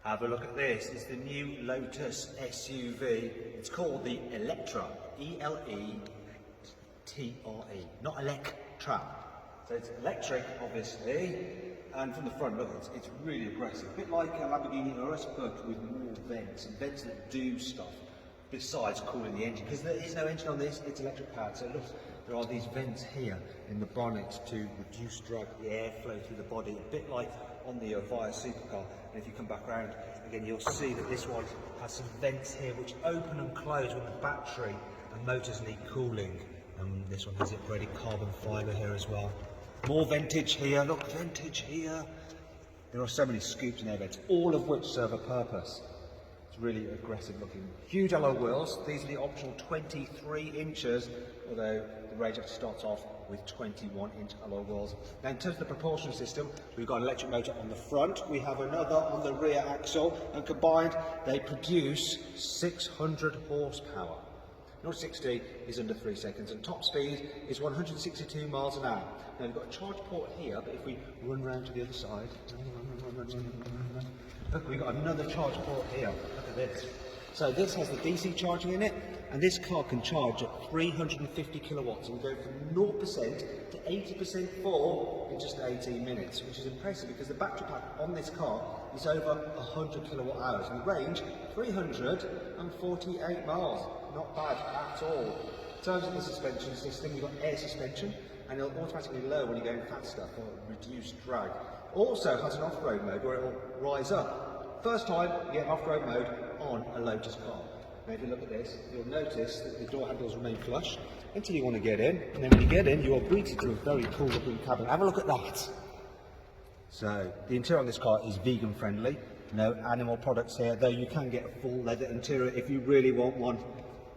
Have a look at this. It's the new Lotus SUV. It's called the Eletra. E-L-E-T-R-E. Not Electra. So it's electric, obviously. And from the front, look, it's really aggressive. A bit like a Lamborghini Urus, but with more vents. And vents that do stuff besides cooling the engine. Because there is no engine on this, it's electric powered. So look, there are these vents here in the bonnet to reduce drag, the airflow through the body. A bit like on the Avaya supercar. And if you come back around again, you'll see that this one has some vents here which open and close when the battery and motors need cooling. And this one has upgraded carbon fibre here as well. More ventage here, look, ventage here. There are so many scoops and air vents, all of which serve a purpose. It's really aggressive looking. Huge alloy wheels. These are the optional 23 inches, although the range actually starts off with 21-inch alloy wheels. Now, in terms of the propulsion system, we've got an electric motor on the front. We have another on the rear axle, and combined, they produce 600 horsepower. 0 to 60 is under 3 seconds, and top speed is 162 miles an hour. Now, we've got a charge port here, but if we run round to the other side, look, we've got another charge port here. Look at this. So this has the DC charging in it, and this car can charge at 350 kilowatts and go from 0% to 80% full in just 18 minutes, which is impressive because the battery pack on this car is over 100 kilowatt hours and the range 348 miles. Not bad at all. In terms of the suspension system, you've got air suspension, and it'll automatically lower when you're going faster for reduced drag. Also has an off-road mode where it will rise up. First time you get off-road mode on a Lotus car. Now if you look at this, you'll notice that the door handles remain flush until you want to get in, and then when you get in, you are greeted to a very cool looking cabin. Have a look at that. So the interior on this car is vegan friendly. No animal products here, though you can get a full leather interior if you really want one.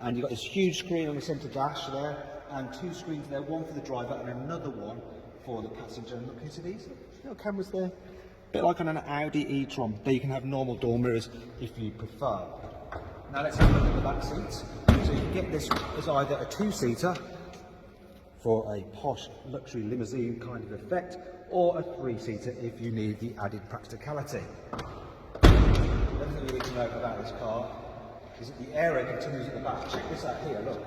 And you've got this huge screen on the centre dash there, and 2 screens there, one for the driver and another one for the passenger. And look, can you see these little cameras there? A bit like on an Audi e-tron. There you can have normal door mirrors if you prefer. Now let's have a look at the back seats. So you can get this as either a 2-seater for a posh luxury limousine kind of effect, or a 3-seater if you need the added practicality. Everything you need to know about this car is that the aero continues at the back. Check this out here, look.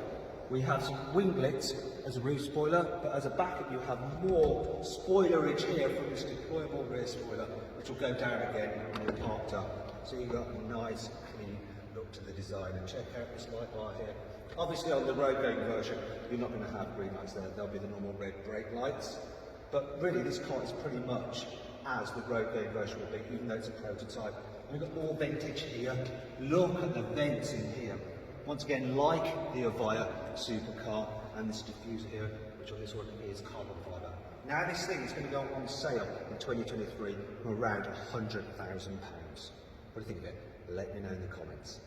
We have some winglets as a roof spoiler, but as a backup you have more spoilerage here from this deployable rear spoiler, which will go down again when you're parked up. So you've got a nice, clean look to the design. And check out this light bar here. Obviously on the road going version, you're not going to have green lights there, there'll be the normal red brake lights. But really this car is pretty much as the road going version will be, even though it's a prototype. We've got more vintage here. Look at the vents in here. Once again, like the Avaya supercar, and this diffuser here, which on this one is carbon fibre. Now this thing is going to go on sale in 2023 for around £100,000. What do you think of it? Let me know in the comments.